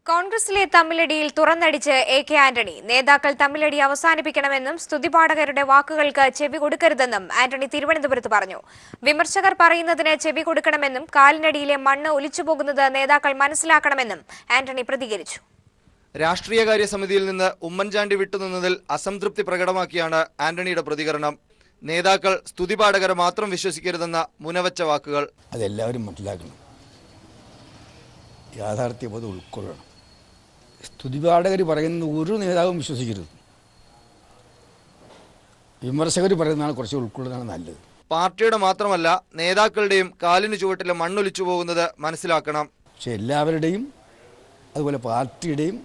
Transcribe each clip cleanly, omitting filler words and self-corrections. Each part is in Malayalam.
കോൺഗ്രസിലെ തമ്മിലടിയിൽ തുറന്നടിച്ച് എ.കെ. ആന്റണി. നേതാക്കൾ തമ്മിലടി അവസാനിപ്പിക്കണമെന്നും സ്തുതിപാഠകരുടെ വാക്കുകൾക്ക് ചെവി കൊടുക്കരുതെന്നും ആന്റണി തിരുവനന്തപുരത്ത് പറഞ്ഞു. വിമർശകർ പറയുന്നതിന് ചെവി കൊടുക്കണമെന്നും കാലിനടിയിലെ മണ്ണ് ഒലിച്ചുപോകുന്നത് നേതാക്കൾ മനസ്സിലാക്കണമെന്നും ആന്റണി പ്രതികരിച്ചു. രാഷ്ട്രീയകാര്യ സമിതിയിൽ നിന്ന് ഉമ്മൻചാണ്ടി വിട്ടുനിന്നതിൽ അസംതൃപ്തി പ്രകടമാക്കിയാണ് ആന്റണിയുടെ പ്രതികരണം. നേതാക്കൾ സ്തുതിപാഠകരെ മാത്രം വിശ്വസിക്കരുതെന്ന മുനവച്ച വാക്കുകൾ. അതെല്ലാവരും മനസ്സിലാക്കണം, യാഥാർത്ഥ്യബോധം ഉൾക്കൊള്ളണം. സ്തുതിപാഠകർ പറയുന്ന ഒരു നേതാവും വിശ്വസിക്കരുത്. വിമർശകർ പറയുന്നതാണ് കുറച്ച് ഉൾക്കൊള്ളുന്നതാണ് നല്ലത്. പാർട്ടിയുടെ മാത്രമല്ല നേതാക്കളുടെയും കാലിന് ചുവട്ടിലെ മണ്ണൊലിച്ചു പോകുന്നത് മനസ്സിലാക്കണം. പക്ഷെ എല്ലാവരുടെയും അതുപോലെ പാർട്ടിയുടെയും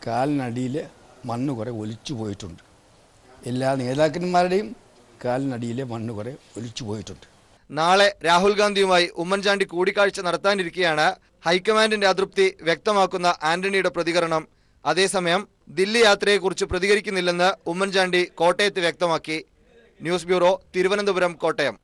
കാലിനടിയിലെ മണ്ണ് കുറേ ഒലിച്ചു പോയിട്ടുണ്ട്. എല്ലാ നേതാക്കന്മാരുടെയും കാലിനടിയിലെ മണ്ണ് കുറേ ഒലിച്ചു പോയിട്ടുണ്ട്. നാളെ രാഹുൽ ഗാന്ധിയുമായി ഉമ്മൻചാണ്ടി കൂടിക്കാഴ്ച നടത്താനിരിക്കെയാണ് ഹൈക്കമാൻഡിന്റെ അതൃപ്തി വ്യക്തമാക്കുന്ന ആന്റണിയുടെ പ്രതികരണം. അതേസമയം ദില്ലി യാത്രയെക്കുറിച്ച് പ്രതികരിക്കുന്നില്ലെന്ന് ഉമ്മൻചാണ്ടി കോട്ടയത്ത് വ്യക്തമാക്കി. News bureau, Thiruvananthapuram, Kottayam.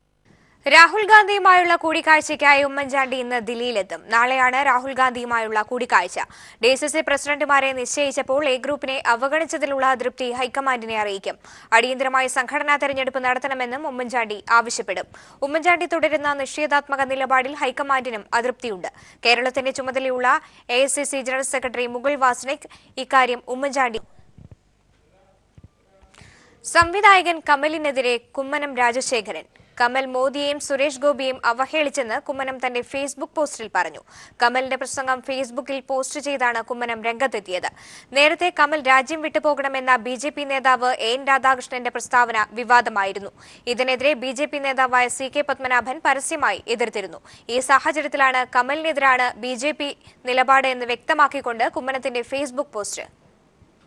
രാഹുൽ ഗാന്ധിയുമായുള്ള കൂടിക്കാഴ്ചയ്ക്കായി ഉമ്മൻചാണ്ടി ഇന്ന് ദില്ലിയിലെത്തും. നാളെയാണ് രാഹുൽ ഗാന്ധിയുമായുള്ള കൂടിക്കാഴ്ച. DCC പ്രസിഡന്റുമാരെ നിശ്ചയിച്ചപ്പോൾ എ ഗ്രൂപ്പിനെ അവഗണിച്ചതിലുള്ള അതൃപ്തി ഹൈക്കമാൻഡിനെ അറിയിക്കും. അടിയന്തരമായി സംഘടനാ തെരഞ്ഞെടുപ്പ് നടത്തണമെന്നും ഉമ്മൻചാണ്ടി ആവശ്യപ്പെടും. ഉമ്മൻചാണ്ടി തുടരുന്ന നിഷേധാത്മക നിലപാടിൽ ഹൈക്കമാൻഡിനും അതൃപ്തിയുണ്ട്. കേരളത്തിന്റെ ചുമതലയുള്ള AICC general secretary Mukul Wasnik ഇക്കാര്യം ഉമ്മൻചാണ്ടി. സംവിധായകൻ കമലിനെതിരെ കുമ്മനം രാജശേഖരൻ. കമൽ മോദിയെയും സുരേഷ് ഗോപിയെയും അവഹേളിച്ചെന്ന് കുമ്മനം തന്റെ ഫേസ്ബുക്ക് പോസ്റ്റിൽ പറഞ്ഞു. കമലിന്റെ പ്രസംഗം ഫേസ്ബുക്കിൽ പോസ്റ്റ് ചെയ്താണ് കുമ്മനം രംഗത്തെത്തിയത്. നേരത്തെ കമൽ രാജ്യം വിട്ടുപോകണമെന്ന BJP നേതാവ് AN രാധാകൃഷ്ണന്റെ പ്രസ്താവന വിവാദമായിരുന്നു. ഇതിനെതിരെ BJP നേതാവായ CK പത്മനാഭൻ പരസ്യമായി എതിർത്തിരുന്നു. ഈ സാഹചര്യത്തിലാണ് കമലിനെതിരാണ് BJP നിലപാട് എന്ന് വ്യക്തമാക്കിക്കൊണ്ട് കുമ്മനത്തിന്റെ ഫേസ്ബുക്ക് പോസ്റ്റ്.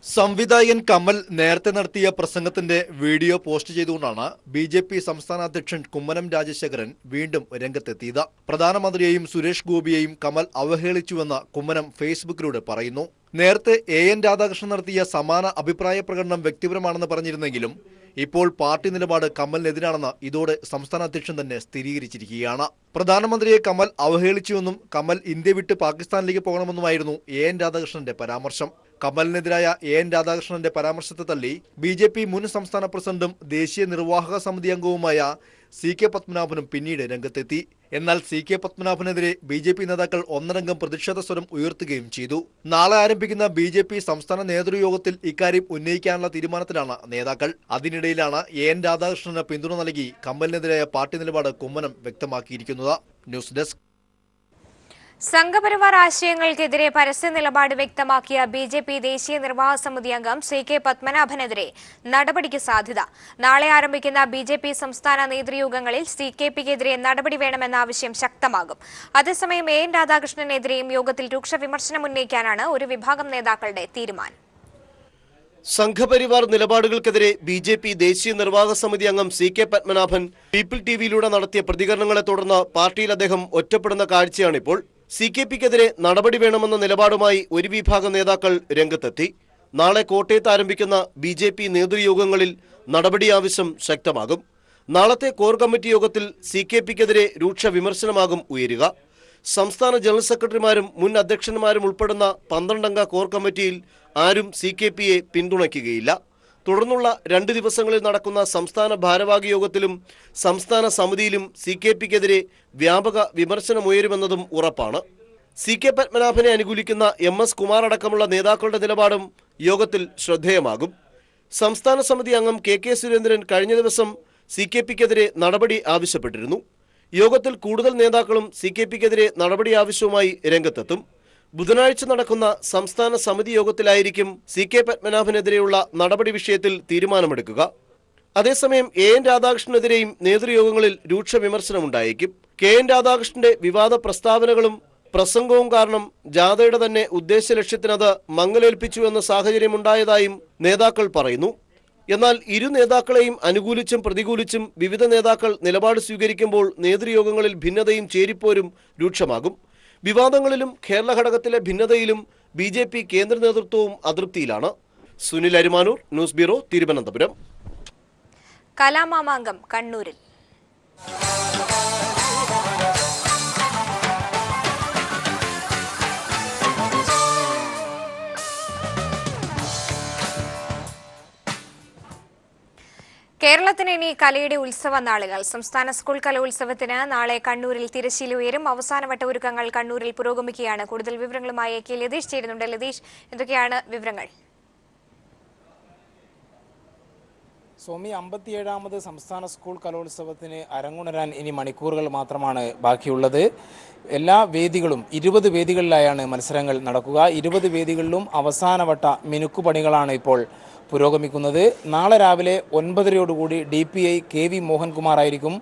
സംവിധായകൻ കമൽ നേരത്തെ നടത്തിയ പ്രസംഗത്തിന്റെ വീഡിയോ പോസ്റ്റ് ചെയ്തുകൊണ്ടാണ് BJP സംസ്ഥാന അധ്യക്ഷൻ കുമ്മനം രാജശേഖരൻ വീണ്ടും രംഗത്തെത്തിയത്. പ്രധാനമന്ത്രിയെയും സുരേഷ് ഗോപിയെയും കമൽ അവഹേളിച്ചുവെന്ന് കുമ്മനം ഫേസ്ബുക്കിലൂടെ പറയുന്നു. നേരത്തെ AN രാധാകൃഷ്ണൻ നടത്തിയ സമാന അഭിപ്രായ പ്രകടനം വ്യക്തിപരമാണെന്ന് പറഞ്ഞിരുന്നെങ്കിലും ഇപ്പോൾ പാർട്ടി നിലപാട് കമലിനെതിരാണെന്ന് ഇതോടെ സംസ്ഥാന അധ്യക്ഷൻ തന്നെ സ്ഥിരീകരിച്ചിരിക്കുകയാണ്. പ്രധാനമന്ത്രിയെ കമൽ അവഹേളിച്ചുവെന്നും കമൽ ഇന്ത്യ വിട്ട് പാകിസ്ഥാനിലേക്ക് പോകണമെന്നുമായിരുന്നു AN രാധാകൃഷ്ണന്റെ പരാമർശം. കമലിനെതിരായ AN രാധാകൃഷ്ണന്റെ പരാമർശത്തെ തള്ളി BJP മുൻ സംസ്ഥാന പ്രസിഡന്റും ദേശീയ നിർവാഹക സമിതി അംഗവുമായ CK പത്മനാഭനും പിന്നീട് രംഗത്തെത്തി. എന്നാൽ CK പത്മനാഭനെതിരെ BJP നേതാക്കൾ ഒന്നടങ്കം പ്രതിഷേധ സ്വരം ഉയർത്തുകയും ചെയ്തു. നാളെ ആരംഭിക്കുന്ന BJP സംസ്ഥാന നേതൃയോഗത്തിൽ ഇക്കാര്യം ഉന്നയിക്കാനുള്ള തീരുമാനത്തിലാണ് നേതാക്കൾ. അതിനിടയിലാണ് AN രാധാകൃഷ്ണന് പിന്തുണ നൽകി കമലിനെതിരായ പാർട്ടി നിലപാട് കുമ്മനം വ്യക്തമാക്കിയിരിക്കുന്നത്. News desk. സംഘപരിവാർ ആശയങ്ങൾക്കെതിരെ പരസ്യ നിലപാട് വ്യക്തമാക്കിയ BJP ദേശീയ നിർവാഹക സമിതി അംഗം CK പത്മനാഭനെതിരെ നടപടിക്ക് സാധ്യത. നാളെ ആരംഭിക്കുന്ന BJP സംസ്ഥാന നേതൃയോഗങ്ങളിൽ CKPക്കെതിരെ നടപടി വേണമെന്ന ആവശ്യം ശക്തമാകും. അതേസമയം AN രാധാകൃഷ്ണനെതിരെയും യോഗത്തിൽ രൂക്ഷ വിമർശനം ഉന്നയിക്കാനാണ് ഒരു വിഭാഗം നേതാക്കളുടെ തീരുമാനം. സംഘപരിവാർ നിലപാടുകൾക്കെതിരെ BJP ദേശീയ നിർവാഹക സമിതി അംഗം CK പത്മനാഭൻ പീപ്പിൾ TVയിലൂടെ നടത്തിയ പ്രതികരണങ്ങളെ തുടർന്ന് പാർട്ടിയിൽ അദ്ദേഹം ഒറ്റപ്പെടുന്ന കാഴ്ചയാണിപ്പോൾ. CKPക്കെതിരെ നടപടി വേണമെന്ന നിലപാടുമായി ഒരു വിഭാഗം നേതാക്കൾ രംഗത്തെത്തി. നാളെ കോട്ടയത്ത് ആരംഭിക്കുന്ന BJP നേതൃയോഗങ്ങളിൽ നടപടി ആവശ്യം ശക്തമാകും. നാളത്തെ കോർ കമ്മിറ്റി യോഗത്തിൽ CKPക്കെതിരെ രൂക്ഷ വിമർശനമാകും ഉയരുക. സംസ്ഥാന ജനറൽ സെക്രട്ടറിമാരും മുൻ അധ്യക്ഷന്മാരും ഉൾപ്പെടുന്ന 12 അംഗ കോർ കമ്മിറ്റിയിൽ ആരും CKPയെ പിന്തുണയ്ക്കുകയില്ല. തുടർന്നുള്ള 2 ദിവസങ്ങളിൽ നടക്കുന്ന സംസ്ഥാന ഭാരവാഹി യോഗത്തിലും സംസ്ഥാന സമിതിയിലും CKPക്കെതിരെ വ്യാപക വിമർശനമുയരുമെന്നതും ഉറപ്പാണ്. CK പത്മനാഭനെ അനുകൂലിക്കുന്ന MS കുമാർ അടക്കമുള്ള നേതാക്കളുടെ നിലപാടും യോഗത്തിൽ ശ്രദ്ധേയമാകും. സംസ്ഥാന സമിതി അംഗം KK സുരേന്ദ്രൻ കഴിഞ്ഞ ദിവസം CKPക്കെതിരെ നടപടി ആവശ്യപ്പെട്ടിരുന്നു. യോഗത്തിൽ കൂടുതൽ നേതാക്കളും CKPക്കെതിരെ നടപടി ആവശ്യവുമായി രംഗത്തെത്തും. ബുധനാഴ്ച നടക്കുന്ന സംസ്ഥാന സമിതി യോഗത്തിലായിരിക്കും CK പത്മനാഭനെതിരെയുള്ള നടപടി വിഷയത്തിൽ തീരുമാനമെടുക്കുക. അതേസമയം AN രാധാകൃഷ്ണനെതിരെയും നേതൃയോഗങ്ങളിൽ രൂക്ഷ വിമർശനമുണ്ടായേക്കും. KN രാധാകൃഷ്ണന്റെ വിവാദ പ്രസ്താവനകളും പ്രസംഗവും കാരണം ജാഥയുടെ തന്നെ ഉദ്ദേശ ലക്ഷ്യത്തിനത് മങ്ങലേൽപ്പിച്ചു എന്ന സാഹചര്യമുണ്ടായതായും നേതാക്കൾ പറയുന്നു. എന്നാൽ ഇരു നേതാക്കളെയും അനുകൂലിച്ചും പ്രതികൂലിച്ചും വിവിധ നേതാക്കൾ നിലപാട് സ്വീകരിക്കുമ്പോൾ നേതൃയോഗങ്ങളിൽ ഭിന്നതയും ചേരിപ്പോരും രൂക്ഷമാകും. വിവാദങ്ങളിലും കേരള ഘടകത്തിലെ ഭിന്നതയിലും BJP കേന്ദ്ര നേതൃത്വവും അതൃപ്തിയിലാണ്. Sunil Arimanoor, news bureau, Thiruvananthapuram. കലാമാമാങ്കം കണ്ണൂരിൽ. കേരളത്തിന് ഇനി കലയുടെ ഉത്സവ നാളുകൾ. സംസ്ഥാന സ്കൂൾ കലോത്സവത്തിന് നാളെ കണ്ണൂരിൽ തിരശ്ശീല ഉയരും. അവസാനവട്ട ഒരുക്കങ്ങൾ കണ്ണൂരിൽ പുരോഗമിക്കുകയാണ്. കൂടുതൽ വിവരങ്ങളുമായി കെ ലതീഷ് ചേരുന്നുണ്ട്. ലതീഷ്, എന്തൊക്കെയാണ് വിവരങ്ങൾ? സോമി, 57ാമത് സംസ്ഥാന സ്കൂൾ കലോത്സവത്തിന് അരങ്ങുണരാൻ ഇനി മണിക്കൂറുകൾ മാത്രമാണ് ബാക്കിയുള്ളത്. എല്ലാ വേദികളും 20 വേദികളിലായാണ് മത്സരങ്ങൾ നടക്കുക. 20 വേദികളിലും അവസാനവട്ട മിനുക്കുപണികളാണ് ഇപ്പോൾ പുരോഗമിക്കുന്നത്. നാളെ രാവിലെ 9:30 DPI KV മോഹൻകുമാർ ആയിരിക്കും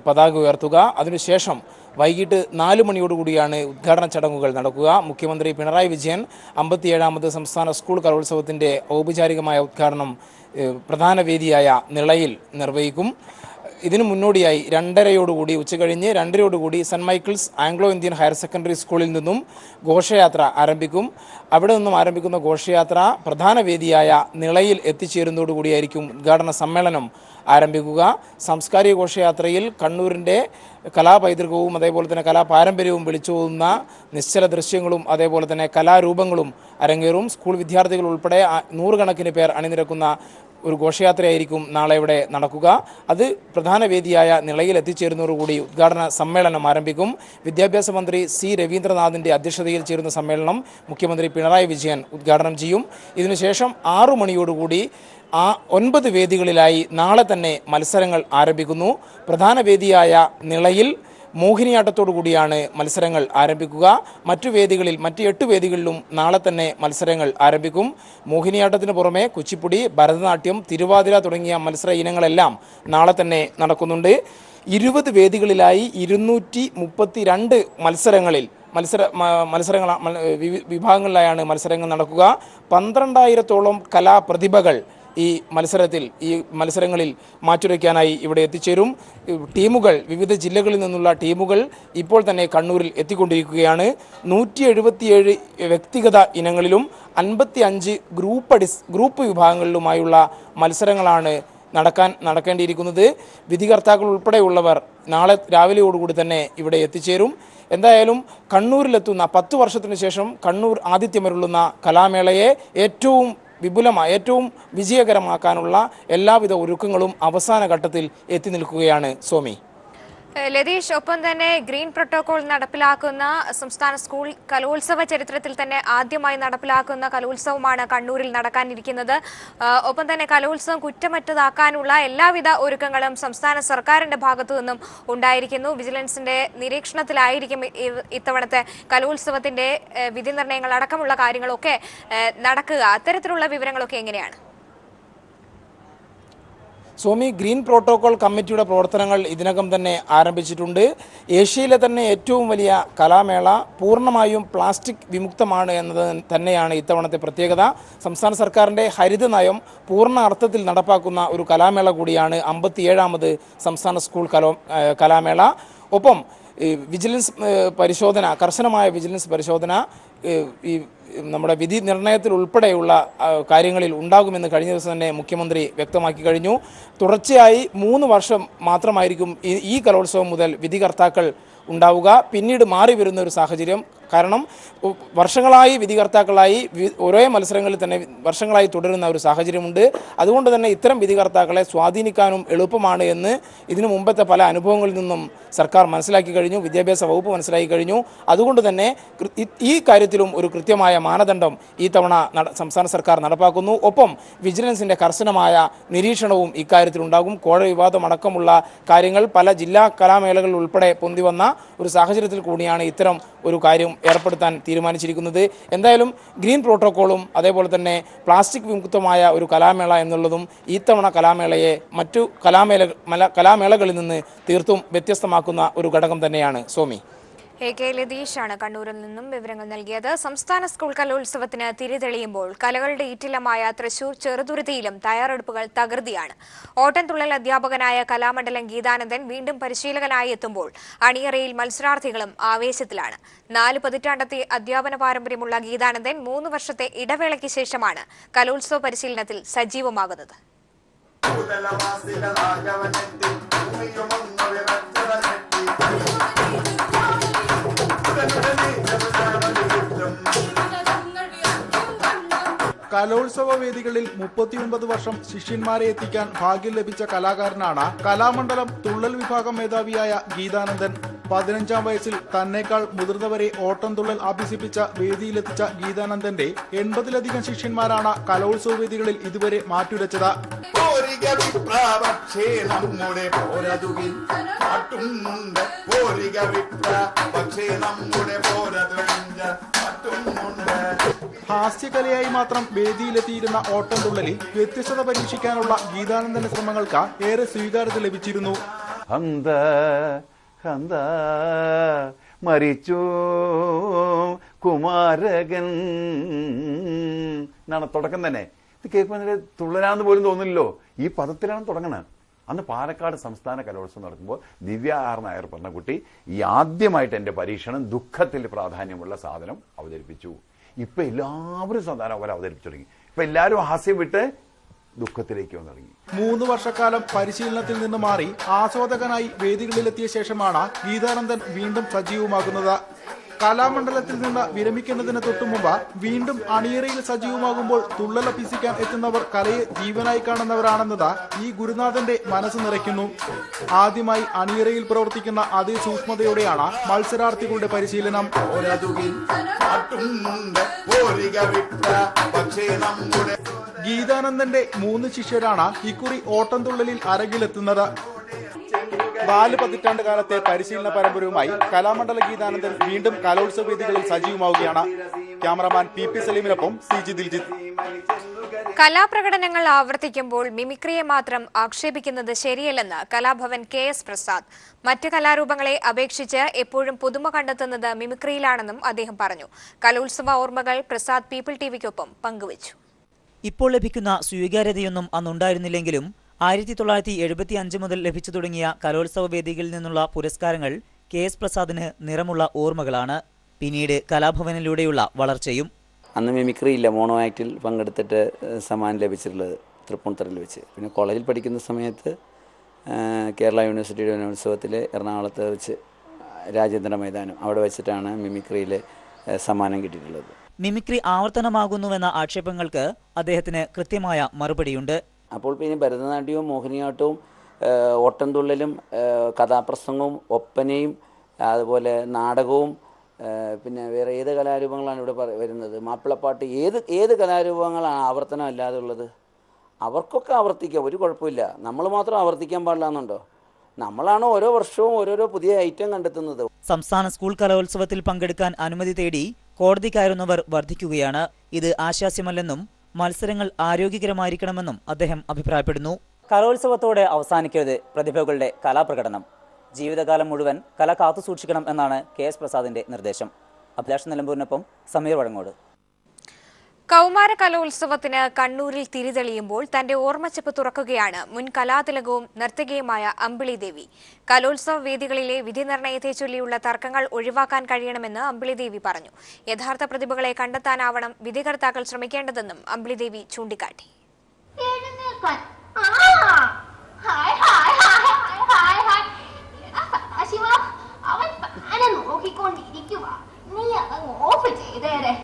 പതാക ഉയർത്തുക. അതിനുശേഷം വൈകിട്ട് 4 മണിയോടുകൂടിയാണ് ഉദ്ഘാടന ചടങ്ങുകൾ നടക്കുക. മുഖ്യമന്ത്രി പിണറായി വിജയൻ 57ാമത് സംസ്ഥാന സ്കൂൾ കലോത്സവത്തിൻ്റെ ഔപചാരികമായ ഉദ്ഘാടനം പ്രധാന വേദിയായ നിളയിൽ നിർവഹിക്കും. ഇതിനു മുന്നോടിയായി 2:30 ഉച്ചകഴിഞ്ഞ് 2:30 cent Michael's Anglo Indian higher secondary സ്കൂളിൽ നിന്നും ഘോഷയാത്ര ആരംഭിക്കും. അവിടെ നിന്നും ആരംഭിക്കുന്ന ഘോഷയാത്ര പ്രധാന വേദിയായ നിളയിൽ എത്തിച്ചേരുന്നതോടുകൂടിയായിരിക്കും ഉദ്ഘാടന സമ്മേളനം ആരംഭിക്കുക. സാംസ്കാരിക ഘോഷയാത്രയിൽ കണ്ണൂരിൻ്റെ കലാപൈതൃകവും അതേപോലെ തന്നെ കലാപാരമ്പര്യവും വിളിച്ചോതുന്ന നിശ്ചല ദൃശ്യങ്ങളും അതേപോലെ തന്നെ കലാരൂപങ്ങളും അരങ്ങേറും. സ്കൂൾ വിദ്യാർത്ഥികൾ ഉൾപ്പെടെ 100 കണക്കിന് പേർ അണിനിരക്കുന്ന ഒരു ഘോഷയാത്രയായിരിക്കും നാളെ ഇവിടെ നടക്കുക. അത് പ്രധാന വേദിയായ നിളയിൽ എത്തിച്ചേരുന്നതോടുകൂടി ഉദ്ഘാടന സമ്മേളനം ആരംഭിക്കും. വിദ്യാഭ്യാസ മന്ത്രി C രവീന്ദ്രനാഥിൻ്റെ അധ്യക്ഷതയിൽ ചേരുന്ന സമ്മേളനം മുഖ്യമന്ത്രി പിണറായി വിജയൻ ഉദ്ഘാടനം ചെയ്യും. ഇതിനുശേഷം 6 മണിയോടുകൂടി 9 വേദികളിലായി നാളെ തന്നെ മത്സരങ്ങൾ ആരംഭിക്കുന്നു. പ്രധാന വേദിയായ നിളയിൽ മോഹിനിയാട്ടത്തോടു കൂടിയാണ് മത്സരങ്ങൾ ആരംഭിക്കുക. മറ്റു 8 വേദികളിലും നാളെ തന്നെ മത്സരങ്ങൾ ആരംഭിക്കും. മോഹിനിയാട്ടത്തിന് പുറമെ കുച്ചിപ്പുടി, ഭരതനാട്യം, തിരുവാതിര തുടങ്ങിയ മത്സര ഇനങ്ങളെല്ലാം നാളെ തന്നെ നടക്കുന്നുണ്ട്. 20 വേദികളിലായി 232 വിഭാഗങ്ങളിലായാണ് മത്സരങ്ങൾ നടക്കുക. 12,000-ഓളം കലാപ്രതിഭകൾ ഈ മത്സരങ്ങളിൽ മാറ്റുരയ്ക്കാനായി ഇവിടെ എത്തിച്ചേരും. ടീമുകൾ, വിവിധ ജില്ലകളിൽ നിന്നുള്ള ടീമുകൾ ഇപ്പോൾ തന്നെ കണ്ണൂരിൽ എത്തിക്കൊണ്ടിരിക്കുകയാണ്. 177 വ്യക്തിഗത ഇനങ്ങളിലും 55 ഗ്രൂപ്പ് വിഭാഗങ്ങളിലുമായുള്ള മത്സരങ്ങളാണ് നടക്കേണ്ടിയിരിക്കുന്നത്. വിധികർത്താക്കൾ ഉൾപ്പെടെയുള്ളവർ നാളെ രാവിലെയോടുകൂടി തന്നെ ഇവിടെ എത്തിച്ചേരും. എന്തായാലും കണ്ണൂരിലെത്തുന്ന 10 വർഷത്തിന് ശേഷം കണ്ണൂർ ആതിഥ്യമരുളുന്ന കലാമേളയെ ഏറ്റവും വിജയകരമാക്കാനുള്ള എല്ലാവിധ ഒരുക്കങ്ങളും അവസാന ഘട്ടത്തിൽ എത്തി നിൽക്കുകയാണ്. സോമി. ലതീഷ്, ഒപ്പം തന്നെ ഗ്രീൻ പ്രോട്ടോകോൾ നടപ്പിലാക്കുന്ന സംസ്ഥാന സ്കൂൾ കലോത്സവ ചരിത്രത്തിൽ തന്നെ ആദ്യമായി നടപ്പിലാക്കുന്ന കലോത്സവമാണ് കണ്ണൂരിൽ നടക്കാനിരിക്കുന്നത്. ഒപ്പം തന്നെ കലോത്സവം കുറ്റമറ്റതാക്കാനുള്ള എല്ലാവിധ ഒരുക്കങ്ങളും സംസ്ഥാന സർക്കാരിന്റെ ഭാഗത്തു നിന്നും ഉണ്ടായിരിക്കുന്നു. വിജിലൻസിന്റെ നിരീക്ഷണത്തിലായിരിക്കും ഇത്തവണത്തെ കലോത്സവത്തിന്റെ വിധി നിർണ്ണയങ്ങൾ അടക്കമുള്ള കാര്യങ്ങളൊക്കെ നടക്കുക. അത്തരത്തിലുള്ള വിവരങ്ങളൊക്കെ എങ്ങനെയാണ്? സോമി, ഗ്രീൻ പ്രോട്ടോകോൾ കമ്മിറ്റിയുടെ പ്രവർത്തനങ്ങൾ ഇതിനകം തന്നെ ആരംഭിച്ചിട്ടുണ്ട്. ഏഷ്യയിലെ തന്നെ ഏറ്റവും വലിയ കലാമേള പൂർണ്ണമായും പ്ലാസ്റ്റിക് വിമുക്തമാണ് എന്നത് തന്നെയാണ് ഇത്തവണത്തെ പ്രത്യേകത. സംസ്ഥാന സർക്കാരിൻ്റെ ഹരിത നയം പൂർണ്ണ അർത്ഥത്തിൽ നടപ്പാക്കുന്ന ഒരു കലാമേള കൂടിയാണ് 57ാമത് സംസ്ഥാന സ്കൂൾ കലാമേള. ഒപ്പം വിജിലൻസ് പരിശോധന, കർശനമായ വിജിലൻസ് പരിശോധന ഈ നമ്മുടെ വിധി നിർണയത്തിൽ ഉൾപ്പെടെയുള്ള കാര്യങ്ങളിൽ ഉണ്ടാകുമെന്ന് കഴിഞ്ഞ ദിവസം തന്നെ മുഖ്യമന്ത്രി വ്യക്തമാക്കി കഴിഞ്ഞു. തുടർച്ചയായി 3 വർഷം മാത്രമായിരിക്കും ഈ കലോത്സവം മുതൽ വിധികർത്താക്കൾ ഉണ്ടാവുക. പിന്നീട് മാറി വരുന്ന ഒരു സാഹചര്യം, കാരണം വർഷങ്ങളായി വിധികർത്താക്കളായി ഒരേ മത്സരങ്ങളിൽ തന്നെ വർഷങ്ങളായി തുടരുന്ന ഒരു സാഹചര്യമുണ്ട്. അതുകൊണ്ട് തന്നെ ഇത്തരം വിധികർത്താക്കളെ സ്വാധീനിക്കാനും എളുപ്പമാണ് എന്ന് ഇതിനു മുമ്പത്തെ പല അനുഭവങ്ങളിൽ നിന്നും സർക്കാർ മനസ്സിലാക്കി കഴിഞ്ഞു, വിദ്യാഭ്യാസ വകുപ്പ് മനസ്സിലാക്കി കഴിഞ്ഞു. അതുകൊണ്ട് തന്നെ ഈ കാര്യത്തിലും ഒരു കൃത്യമായ മാനദണ്ഡം ഈ തവണ സംസ്ഥാന സർക്കാർ നടപ്പാക്കുന്നു. ഒപ്പം വിജിലൻസിൻ്റെ കർശനമായ നിരീക്ഷണവും ഇക്കാര്യത്തിലുണ്ടാകും. കോഴ വിവാദം അടക്കമുള്ള കാര്യങ്ങൾ പല ജില്ലാ കലാമേളകളിൽ ഉൾപ്പെടെ പൊന്തിവന്ന ഒരു സാഹചര്യത്തിൽ കൂടിയാണ് ഇത്തരം ഒരു കാര്യം ഏർപ്പെടുത്താൻ തീരുമാനിച്ചിരിക്കുന്നത്. എന്തായാലും ഗ്രീൻ പ്രോട്ടോക്കോളും അതേപോലെ തന്നെ പ്ലാസ്റ്റിക് വിമുക്തമായ ഒരു കലാമേള എന്നുള്ളതും ഈ തവണ കലാമേളയെ മറ്റു കലാമേളകളിൽ നിന്ന് തീർത്തും വ്യത്യസ്തമാക്കുന്ന ഒരു ഘടകം തന്നെയാണ്. സോമി. AK ലതീഷാണ് കണ്ണൂരിൽ നിന്നും വിവരങ്ങൾ നൽകിയത്. സംസ്ഥാന സ്കൂൾ കലോത്സവത്തിന് തിരിതെളിയുമ്പോൾ കലകളുടെ ഈറ്റിലമായ തൃശൂർ ചെറുതുരുത്തിയിലും തയ്യാറെടുപ്പുകൾ തകൃതിയാണ്. ഓട്ടൻതുള്ളൽ അധ്യാപകനായ കലാമണ്ഡലം ഗീതാനന്ദൻ വീണ്ടും പരിശീലകനായി എത്തുമ്പോൾ അണിയറയിൽ മത്സരാർത്ഥികളും ആവേശത്തിലാണ്. 4 പതിറ്റാണ്ടത്തെ അധ്യാപന പാരമ്പര്യമുള്ള ഗീതാനന്ദൻ 3 വർഷത്തെ ഇടവേളയ്ക്ക് ശേഷമാണ് കലോത്സവ പരിശീലനത്തിൽ സജീവമാകുന്നത്. കലോത്സവ വേദികളിൽ 39 വർഷം ശിഷ്യന്മാരെ എത്തിക്കാൻ ഭാഗ്യം ലഭിച്ച കലാകാരനാണ് കലാമണ്ഡലം തുള്ളൽ വിഭാഗം മേധാവിയായ ഗീതാനന്ദൻ. 15-ാം വയസ്സിൽ തന്നേക്കാൾ മുതിർന്നവരെ ഓട്ടം തുള്ളൽ അഭ്യസിപ്പിച്ച വേദിയിലെത്തിച്ച ഗീതാനന്ദന്റെ 80-ലധികം ശിഷ്യന്മാരാണ് കലോത്സവ വേദികളിൽ ഇതുവരെ മാറ്റുരച്ചത്. ഹാസ്യകലയായി മാത്രം വേദിയിലെത്തിയിരുന്ന ഓട്ടംതുള്ളലിൽ വ്യത്യസ്തത പരീക്ഷിക്കാനുള്ള ഗീതാനന്ദന്റെ ശ്രമങ്ങൾക്ക് ഏറെ സ്വീകാര്യത ലഭിച്ചിരുന്നു. മരിച്ചു കുമാരകൻ എന്നാണ് തുടക്കം തന്നെ. ഇത് കേൾക്കുമ്പോൾ തുള്ളലാന്ന് പോലും തോന്നില്ലല്ലോ. ഈ പദത്തിലാണ് തുടങ്ങുന്നത്. അന്ന് പാലക്കാട് സംസ്ഥാന കലോത്സവം നടക്കുമ്പോൾ ദിവ്യ ആർ നായർ പറഞ്ഞ കുട്ടി ഈ ആദ്യമായിട്ട് എൻ്റെ പരീക്ഷണം ദുഃഖത്തിൽ പ്രാധാന്യമുള്ള സാധനം അവതരിപ്പിച്ചു. ഇപ്പൊ എല്ലാവരും സാധാരണ പോലെ അവതരിപ്പിച്ചു തുടങ്ങി. ഇപ്പൊ എല്ലാവരും ഹാസ്യം വിട്ട് ദുഃഖത്തിലേക്ക് വന്നു തുടങ്ങി. 3 വർഷക്കാലം പരിശീലനത്തിൽ നിന്ന് മാറി ആസ്വാദകനായി വേദികളിലെത്തിയ ശേഷമാണ് ഗീതാനന്ദൻ വീണ്ടും സജീവമാകുന്നത്. കലാമണ്ഡലത്തിൽ നിന്ന് വിരമിക്കുന്നതിന് തൊട്ടുമുമ്പ് വീണ്ടും അണിയറയിൽ സജീവമാകുമ്പോൾ തുള്ളലഭ്യസിക്കാൻ എത്തുന്നവർ കലയെ ജീവനായി കാണുന്നവരാണെന്നത് ഈ ഗുരുനാഥന്റെ മനസ്സ് നിറയ്ക്കുന്നു. ആദ്യമായി അണിയറയിൽ പ്രവർത്തിക്കുന്ന അതേ സൂക്ഷ്മതയോടെയാണ് മത്സരാർത്ഥികളുടെ പരിശീലനം. ഗീതാനന്ദന്റെ 3 ശിഷ്യരാണ് ഇക്കുറി ഓട്ടംതുള്ളലിൽ അരങ്ങിലെത്തുന്നത്. 4 പതിറ്റാണ്ട് കാലത്തെ പരിശീലന പരമ്പരയുമായി കലാമണ്ഡല ഗീതാനന്ദൻ വീണ്ടും കലോത്സവ വേദികളിൽ സജീവമാവുകയാണ്. ക്യാമറമാൻ PP സലീമിനൊപ്പം CG ദിൽജിത്ത്. കലാപ്രകടനങ്ങൾ ആവർത്തിക്കുമ്പോൾ മിമിക്രിയെ മാത്രം ആക്ഷേപിക്കുന്നത് ശരിയല്ലെന്ന് കലാഭവൻ KS പ്രസാദ്. മറ്റ് കലാരൂപങ്ങളെ അപേക്ഷിച്ച് എപ്പോഴും പുതുമ കണ്ടെത്തുന്നത് മിമിക്രിയിലാണെന്നും അദ്ദേഹം പറഞ്ഞു. കലോത്സവ ഓർമ്മകൾ പ്രസാദ് പീപ്പിൾ TVക്കൊപ്പം പങ്കുവച്ചു. ഇപ്പോൾ ലഭിക്കുന്ന സ്വീകാര്യതയൊന്നും അന്നുണ്ടായിരുന്നില്ലെങ്കിലും 1975 മുതൽ ലഭിച്ചു തുടങ്ങിയ കലോത്സവ വേദികളിൽ നിന്നുള്ള പുരസ്കാരങ്ങൾ KS പ്രസാദിന് നിറമുള്ള ഓർമ്മകളാണ്. പിന്നീട് കലാഭവനിലൂടെയുള്ള വളർച്ചയും. അന്ന് മിമിക്രി ഇല്ല. മോണോ ആക്ടിൽ പങ്കെടുത്തിട്ട് സമ്മാനം ലഭിച്ചിട്ടുള്ളത് തൃപ്പൂണിത്തുറയിൽ വെച്ച്. പിന്നെ കോളേജിൽ പഠിക്കുന്ന സമയത്ത് കേരള യൂണിവേഴ്സിറ്റിയുടെ ഉത്സവത്തിൽ എറണാകുളത്ത് വെച്ച് രാജേന്ദ്ര മൈതാനം അവിടെ വെച്ചിട്ടാണ് മിമിക്രിയിൽ സമ്മാനം കിട്ടിയിട്ടുള്ളത്. മിമിക്രി ആവർത്തനമാകുന്നുവെന്ന ആക്ഷേപങ്ങൾക്ക് അദ്ദേഹത്തിന് കൃത്യമായ മറുപടിയുണ്ട്. അപ്പോൾ പിന്നെ ഭരതനാട്യവും മോഹിനിയാട്ടവും ഓട്ടംതുള്ളലും കഥാപ്രസംഗവും ഒപ്പനയും അതുപോലെ നാടകവും പിന്നെ വേറെ ഏത് കലാരൂപങ്ങളാണ് ഇവിടെ വരുന്നത്? മാപ്പിളപ്പാട്ട്, ഏത് കലാരൂപങ്ങളാണ് ആവർത്തനം അല്ലാതെ ഉള്ളത്? അവർക്കൊക്കെ ആവർത്തിക്കാം, ഒരു കുഴപ്പമില്ല. നമ്മൾ മാത്രം ആവർത്തിക്കാൻ പാടില്ല എന്നുണ്ടോ? നമ്മളാണ് ഓരോ വർഷവും ഓരോരോ പുതിയ ഐറ്റം കണ്ടെത്തുന്നത്. സംസ്ഥാന സ്കൂൾ കലോത്സവത്തിൽ പങ്കെടുക്കാൻ അനുമതി തേടി കോടതി കയറുന്നവർ വർദ്ധിക്കുകയാണ്. ഇത് ആശാസ്യമല്ലെന്നും മത്സരങ്ങൾ ആരോഗ്യകരമായിരിക്കണമെന്നും അദ്ദേഹം അഭിപ്രായപ്പെടുന്നു. കലോത്സവത്തോടെ അവസാനിക്കരുത് പ്രതിഭകളുടെ കലാപ്രകടനം. ജീവിതകാലം മുഴുവൻ കല കാത്തുസൂക്ഷിക്കണം എന്നാണ് KS പ്രസാദിന്റെ നിർദ്ദേശം. അഭിലാഷ് നിലമ്പൂരിനൊപ്പം സമീർ വഴങ്ങോട്. കൗമാര കലോത്സവത്തിന് കണ്ണൂരിൽ തിരിതെളിയുമ്പോൾ തന്റെ ഓർമ്മച്ചെപ്പ് തുറക്കുകയാണ് മുൻ കലാതിലകവും നർത്തകിയുമായ അമ്പിളി ദേവി. കലോത്സവ വേദികളിലെ വിധി നിർണയത്തെ ചൊല്ലിയുള്ള തർക്കങ്ങൾ ഒഴിവാക്കാൻ കഴിയണമെന്ന് അമ്പിളി ദേവി പറഞ്ഞു. യഥാർത്ഥ പ്രതിഭകളെ കണ്ടെത്താനാവണം വിധികർത്താക്കൾ ശ്രമിക്കേണ്ടതെന്നും അമ്പിളി ദേവി ചൂണ്ടിക്കാട്ടി.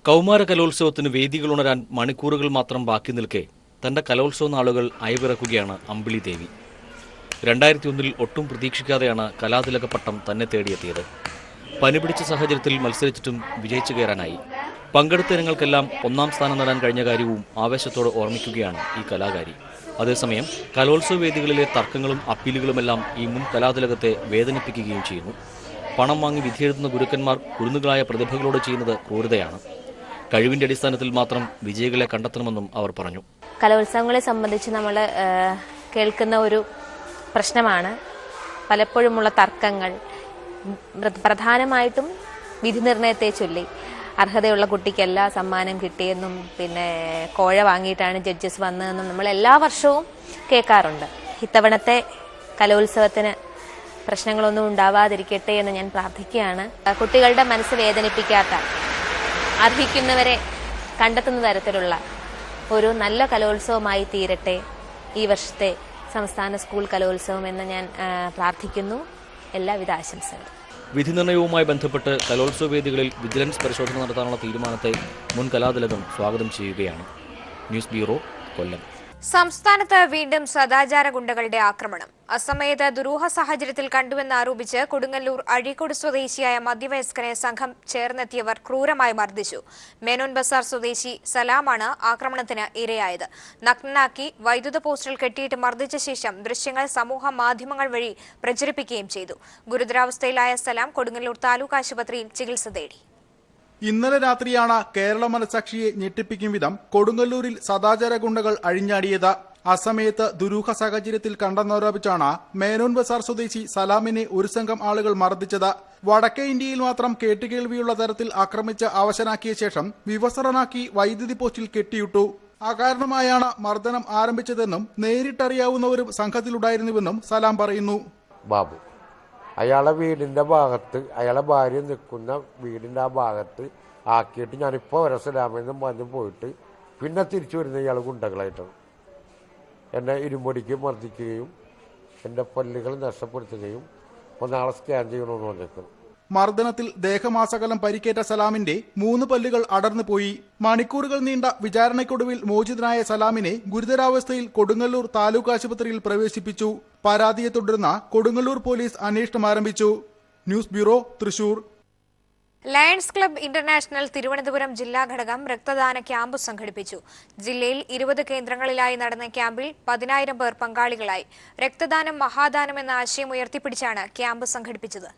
കൗമാര കലോത്സവത്തിന് വേദികൾ ഉണരാൻ മണിക്കൂറുകൾ മാത്രം ബാക്കി നിൽക്കെ തന്റെ കലോത്സവ നാളുകൾ അയവിറക്കുകയാണ് അമ്പിളി ദേവി. 2001 ഒട്ടും പ്രതീക്ഷിക്കാതെയാണ് കലാതിലക പട്ടം തന്നെ തേടിയെത്തിയത്. പനി പിടിച്ച സാഹചര്യത്തിൽ മത്സരിച്ചിട്ടും വിജയിച്ചു കയറാനായി. പങ്കെടുത്ത ഇനങ്ങൾക്കെല്ലാം 1ാം സ്ഥാനം നേടാൻ കഴിഞ്ഞ കാര്യവും ആവേശത്തോടെ ഓർമ്മിക്കുകയാണ് ഈ കലാകാരി. അതേസമയം കലോത്സവ വേദികളിലെ തർക്കങ്ങളും അപ്പീലുകളുമെല്ലാം ഈ മുൻ കലാതിലകത്തെ വേദനിപ്പിക്കുകയും ചെയ്യുന്നു. പണം വാങ്ങി വിധിയെഴുതുന്ന ഗുരുക്കന്മാർ കുരുന്നുകളായ പ്രതിഭകളോട് ചെയ്യുന്നത് ക്രൂരതയാണ്. കഴിവിന്റെ അടിസ്ഥാനത്തിൽ മാത്രം വിജയികളെ കണ്ടെത്തണമെന്നും അവർ പറഞ്ഞു. കലോത്സവങ്ങളെ സംബന്ധിച്ച് നമ്മൾ കേൾക്കുന്ന ഒരു പ്രശ്നമാണ് പലപ്പോഴുമുള്ള തർക്കങ്ങൾ. പ്രധാനമായിട്ടും വിധി നിർണയത്തെ ചൊല്ലി അർഹതയുള്ള കുട്ടിക്കല്ല സമ്മാനം കിട്ടിയെന്നും പിന്നെ കോഴ വാങ്ങിയിട്ടാണ് ജഡ്ജസ് വന്നതെന്നും നമ്മൾ എല്ലാ വർഷവും കേൾക്കാറുണ്ട്. ഇത്തവണത്തെ കലോത്സവത്തിന് പ്രശ്നങ്ങളൊന്നും ഉണ്ടാവാതിരിക്കട്ടെ എന്ന് ഞാൻ പ്രാർത്ഥിക്കുകയാണ്. കുട്ടികളുടെ മനസ്സ് വേദനിപ്പിക്കാത്ത, അർഹിക്കുന്നവരെ കണ്ടെത്തുന്ന തരത്തിലുള്ള ഒരു നല്ല കലോത്സവമായി തീരട്ടെ ഈ വർഷത്തെ സംസ്ഥാന സ്കൂൾ കലോത്സവം എന്ന് ഞാൻ പ്രാർത്ഥിക്കുന്നു. എല്ലാവിധ ആശംസകളും. വിധി നിർണയവുമായി ബന്ധപ്പെട്ട് കലോത്സവ വേദികളിൽ വിജിലൻസ് പരിശോധന നടത്താനുള്ള തീരുമാനത്തെ മുൻ കലാതിലകം സ്വാഗതം ചെയ്യുകയാണ്. ന്യൂസ് ബ്യൂറോ, കൊല്ലം. സംസ്ഥാനത്ത് വീണ്ടും സദാചാര ഗുണ്ടകളുടെ ആക്രമണം. അസമയത്ത് ദുരൂഹ സാഹചര്യത്തിൽ കണ്ടുവെന്നാരോപിച്ച് കൊടുങ്ങല്ലൂർ അഴീക്കോട് സ്വദേശിയായ മധ്യവയസ്കനെ സംഘം ചേർന്നെത്തിയവർ ക്രൂരമായി മർദ്ദിച്ചു. മേനോൻ ബസാർ സ്വദേശി സലാമാണ് ആക്രമണത്തിന് ഇരയായത്. നഗ്നനാക്കി വൈദ്യുത പോസ്റ്റിൽ കെട്ടിയിട്ട് മർദ്ദിച്ച ശേഷം ദൃശ്യങ്ങൾ സമൂഹ മാധ്യമങ്ങൾ വഴി പ്രചരിപ്പിക്കുകയും ചെയ്തു. ഗുരുതരാവസ്ഥയിലായ സലാം കൊടുങ്ങല്ലൂർ താലൂക്ക് ആശുപത്രിയിൽ ചികിത്സ തേടി. ഇന്നലെ രാത്രിയാണ് കേരള മനസാക്ഷിയെ ഞെട്ടിപ്പിക്കും വിധം കൊടുങ്ങല്ലൂരിൽ സദാചാര ഗുണ്ടകൾ അഴിഞ്ഞാടിയത്. അസമയത്ത് ദുരൂഹ സാഹചര്യത്തിൽ കണ്ടെന്നാരോപിച്ചാണ് മേനോൻ ബസാർ സ്വദേശി സലാമിനെ ഒരു സംഘം ആളുകൾ മർദ്ദിച്ചത്. വടക്കേ ഇന്ത്യയിൽ മാത്രം കേട്ടുകേൾവിയുള്ള തരത്തിൽ ആക്രമിച്ച് അവശനാക്കിയ ശേഷം വിവസ്ത്രനാക്കി വൈദ്യുതി പോസ്റ്റിൽ കെട്ടിയിട്ടു. അകാരണമായാണ് മർദ്ദനം ആരംഭിച്ചതെന്നും നേരിട്ടറിയാവുന്നവരും സംഘത്തിലുണ്ടായിരുന്നുവെന്നും സലാം പറയുന്നു. ബാബു അയാളെ വീടിൻ്റെ ഭാഗത്ത്, അയാളെ ഭാര്യ നിൽക്കുന്ന വീടിൻ്റെ ആ ഭാഗത്ത് ആക്കിയിട്ട് ഞാനിപ്പോൾ വരെ സലാമെന്നും പറഞ്ഞ് പോയിട്ട് പിന്നെ തിരിച്ചു വരുന്ന ഇയാൾ ഗുണ്ടകളായിട്ടാണ് എന്നെ ഇരുമ്പൊടിക്ക് മർദ്ദിക്കുകയും എൻ്റെ പല്ലുകൾ നഷ്ടപ്പെടുത്തുകയും നാളെ സ്കാൻ ചെയ്യണമെന്ന് പറഞ്ഞേക്കും. മർദ്ദനത്തിൽ ദേഹമാസകലം പരിക്കേറ്റ സലാമിന്റെ 3 പല്ലുകൾ അടർന്നു പോയി. മണിക്കൂറുകൾ നീണ്ട വിചാരണയ്ക്കൊടുവിൽ മോചിതനായ സലാമിനെ ഗുരുതരാവസ്ഥയിൽ കൊടുങ്ങല്ലൂർ താലൂക്ക് ആശുപത്രിയിൽ പ്രവേശിപ്പിച്ചു. പരാതിയെ തുടർന്ന് കൊടുങ്ങല്ലൂർ പോലീസ് അന്വേഷണം ആരംഭിച്ചു. News bureau, Thrissur. Lions club international Thiruvananthapuram ജില്ലാ ഘടകം രക്തദാന ക്യാമ്പ് സംഘടിപ്പിച്ചു. ജില്ലയിൽ 20 കേന്ദ്രങ്ങളിലായി നടന്ന ക്യാമ്പിൽ 10,000 പേർ പങ്കാളികളായി. രക്തദാനം മഹാദാനം എന്ന ആശയം ഉയർത്തിപ്പിടിച്ചാണ് ക്യാമ്പ് സംഘടിപ്പിച്ചത്.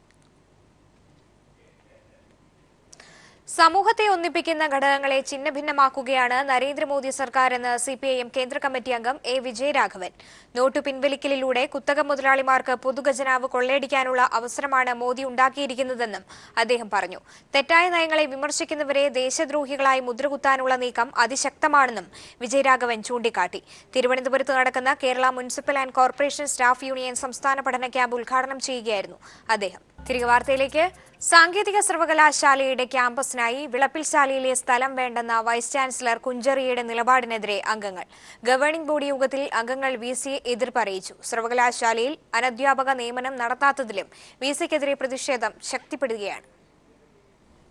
സമൂഹത്തെ ഒന്നിപ്പിക്കുന്ന ഘടകങ്ങളെ ഛിന്നഭിന്നമാക്കുകയാണ് നരേന്ദ്രമോദി സർക്കാരെന്ന് CPIM കേന്ദ്ര കമ്മിറ്റി അംഗം A. വിജയരാഘവൻ. നോട്ടു പിൻവലിക്കലിലൂടെ കുത്തക മുതലാളിമാർക്ക് പൊതുഖജനാവ് കൊള്ളയടിക്കാനുള്ള അവസരമാണ് മോദി ഉണ്ടാക്കിയിരിക്കുന്നതെന്നും അദ്ദേഹം പറഞ്ഞു. തെറ്റായ നയങ്ങളെ വിമർശിക്കുന്നവരെ ദേശദ്രോഹികളായി മുദ്രകുത്താനുള്ള നീക്കം അതിശക്തമാണെന്നും വിജയരാഘവൻ ചൂണ്ടിക്കാട്ടി. തിരുവനന്തപുരത്ത് നടക്കുന്ന Kerala municipal and corporation staff union സംസ്ഥാന പഠന ക്യാമ്പ് ഉദ്ഘാടനം ചെയ്യുകയായിരുന്നു അദ്ദേഹം. തിരികെ വാർത്തയിലേക്ക്. സാങ്കേതിക സർവകലാശാലയുടെ ക്യാമ്പസിനായി വിളപ്പിൽശാലയിലെ സ്ഥലം വേണ്ടെന്ന വൈസ് ചാൻസലർ കുഞ്ചറിയയുടെ നിലപാടിനെതിരെ അംഗങ്ങൾ. ഗവേണിംഗ് ബോർഡ് യോഗത്തിൽ അംഗങ്ങൾ VCയെ എതിർപ്പ് അറിയിച്ചു. സർവകലാശാലയിൽ അനധ്യാപക നിയമനം നടത്താത്തതിലും VCക്കെതിരെ പ്രതിഷേധം ശക്തിപ്പെടുകയാണ്.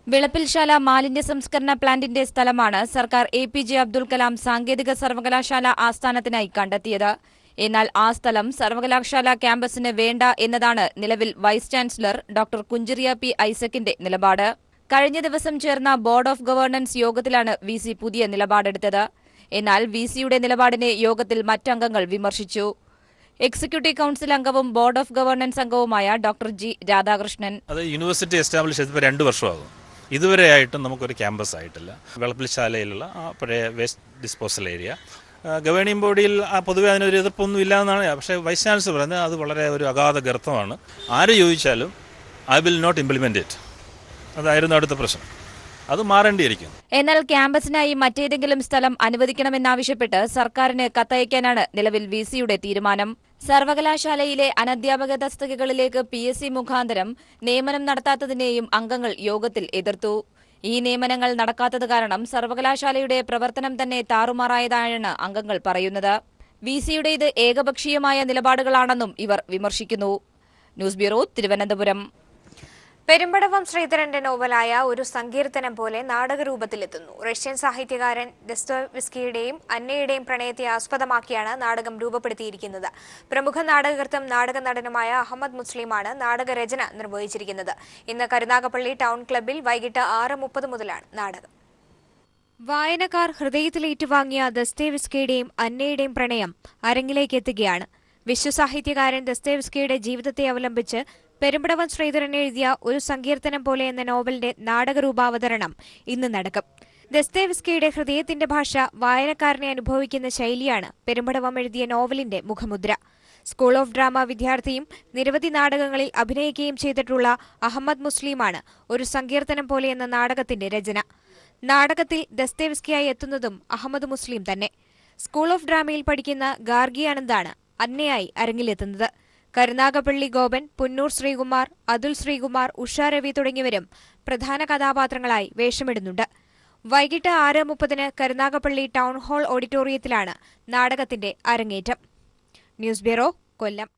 വിളപ്പിൽശാല മാലിന്യ സംസ്കരണ പ്ലാന്റിന്റെ സ്ഥലമാണ് സർക്കാർ APJ അബ്ദുൽ കലാം സാങ്കേതിക സർവകലാശാല ആസ്ഥാനത്തിനായി കണ്ടെത്തിയത്. എന്നാൽ ആ സ്ഥലം സർവകലാശാല ക്യാമ്പസിന് വേണ്ട എന്നതാണ് നിലവിൽ വൈസ് ചാൻസലർ ഡോക്ടർ കുഞ്ചിറിയ P. ഐസക്കിന്റെ നിലപാട്. കഴിഞ്ഞ ദിവസം ചേർന്ന ബോർഡ് ഓഫ് ഗവേണൻസ് യോഗത്തിലാണ് VC പുതിയ നിലപാടെടുത്തത്. എന്നാൽ VCയുടെ നിലപാടിനെ യോഗത്തിൽ മറ്റംഗങ്ങൾ വിമർശിച്ചു. എക്സിക്യൂട്ടീവ് കൌൺസിൽ അംഗവും ബോർഡ് ഓഫ് ഗവേണൻസ് അംഗവുമായ ഡോക്ടർ G. രാധാകൃഷ്ണൻ. അത് യൂണിവേഴ്സിറ്റി എസ്റ്റാബ്ലിഷ് ചെയ്തിപ്പോൾ 2 വർഷമാകും. ഇതുവരെയായിട്ടും നമുക്കൊരു ക്യാമ്പസ് ആയിട്ടില്ല. വിളപ്പിൽശാലയിലുള്ള പഴയ വേസ്റ്റ് ഡിസ്പോസൽ ഏരിയ ഗവേണിംഗ് ബോഡിയിൽ പൊതുവെ അതിനൊരു എതിർപ്പൊന്നും ഇല്ല എന്നാണ്. പക്ഷേ വൈസ് ചാൻസലർ പറയുന്നത് അത് വളരെ ഒരു അഗാധ ഗർത്തമാണ്. ആര് ചോദിച്ചാലും I will not implement it. അതായിരുന്നു അടുത്ത പ്രശ്നം. അത് മാറേണ്ടിയിരിക്കും. എന്നാൽ ക്യാമ്പസിനായി മറ്റേതെങ്കിലും സ്ഥലം അനുവദിക്കണമെന്നാവശ്യപ്പെട്ട് സർക്കാരിന് കത്തയക്കാനാണ് നിലവിൽ VCയുടെ തീരുമാനം. സർവകലാശാലയിലെ അനധ്യാപക തസ്തികകളിലേക്ക് PSC മുഖാന്തരം നിയമനം നടത്താത്തതിനെയും അംഗങ്ങൾ യോഗത്തിൽ എതിർത്തു. ഈ നിയമനങ്ങൾ നടക്കാത്തത് കാരണം സർവകലാശാലയുടെ പ്രവർത്തനം തന്നെ താറുമാറായതായാണ് അംഗങ്ങൾ പറയുന്നത്. VCയുടെ ഇത് ഏകപക്ഷീയമായ നിലപാടുകളാണെന്നും ഇവർ വിമർശിക്കുന്നു. News bureau, Thiruvananthapuram. പെരുമ്പടവം ശ്രീധരന്റെ നോവലായ ഒരു സങ്കീർത്തനം പോലെ നാടകരൂപത്തിലെത്തുന്നു. റഷ്യൻ സാഹിത്യകാരൻ ദസ്തോവ്സ്കിയുടെയും അന്നയുടെയും പ്രണയത്തെ ആസ്പദമാക്കിയാണ് നാടകം രൂപപ്പെടുത്തിയിരിക്കുന്നത്. പ്രമുഖ നാടകകൃത്തും നാടക നടനുമായ അഹമ്മദ് മുസ്ലിമാണ് നാടകരചന നിർവഹിച്ചിരിക്കുന്നത്. ഇന്ന് കരുനാഗപ്പള്ളി ടൗൺ ക്ലബ്ബിൽ വൈകിട്ട് 6:30 മുതലാണ് നാടകം. വായനക്കാർ ഹൃദയത്തിലേറ്റുവാങ്ങിയ ദസ്തോവ്സ്കിയുടെയും അന്നയുടെയും പ്രണയം അരങ്ങിലേക്ക് എത്തുകയാണ്. വിശ്വസാഹിത്യകാരൻ ദസ്തോവ്സ്കിയുടെ ജീവിതത്തെ അവലംബിച്ച് പെരുമ്പടവം ശ്രീധരൻ എഴുതിയ ഒരു സങ്കീർത്തനം പോലെ എന്ന നോവലിന്റെ നാടകരൂപാവതരണം ഇന്ന് നടക്കും. ദസ്തോവ്സ്കിയുടെ ഹൃദയത്തിന്റെ ഭാഷ വായനക്കാരനെ അനുഭവിക്കുന്ന ശൈലിയാണ് പെരുമ്പടവം എഴുതിയ നോവലിന്റെ മുഖമുദ്ര. സ്കൂൾ ഓഫ് ഡ്രാമ വിദ്യാർത്ഥിയും നിരവധി നാടകങ്ങളിൽ അഭിനയിക്കുകയും ചെയ്തിട്ടുള്ള അഹമ്മദ് മുസ്ലിമാണ് ഒരു സങ്കീർത്തനം പോലെ എന്ന നാടകത്തിന്റെ രചന. നാടകത്തിൽ ദസ്തോവ്സ്കിയായി എത്തുന്നതും അഹമ്മദ് മുസ്ലിം തന്നെ. സ്കൂൾ ഓഫ് ഡ്രാമയിൽ പഠിക്കുന്ന ഗാർഗി ആനന്ദാണ് അന്നയായി അരങ്ങിലെത്തുന്നത്. കരുനാഗപ്പള്ളി ഗോപൻ, പുന്നൂർ ശ്രീകുമാർ, അതുൽ ശ്രീകുമാർ, ഉഷ രവി തുടങ്ങിയവരും പ്രധാന കഥാപാത്രങ്ങളായി വേഷമിടുന്നുണ്ട്. വൈകിട്ട് 6:30 കരുനാഗപ്പള്ളി ടൗൺ ഹാൾ ഓഡിറ്റോറിയത്തിലാണ് നാടകത്തിന്റെ അരങ്ങേറ്റം. ന്യൂസ് ബ്യൂറോ, കൊല്ലം.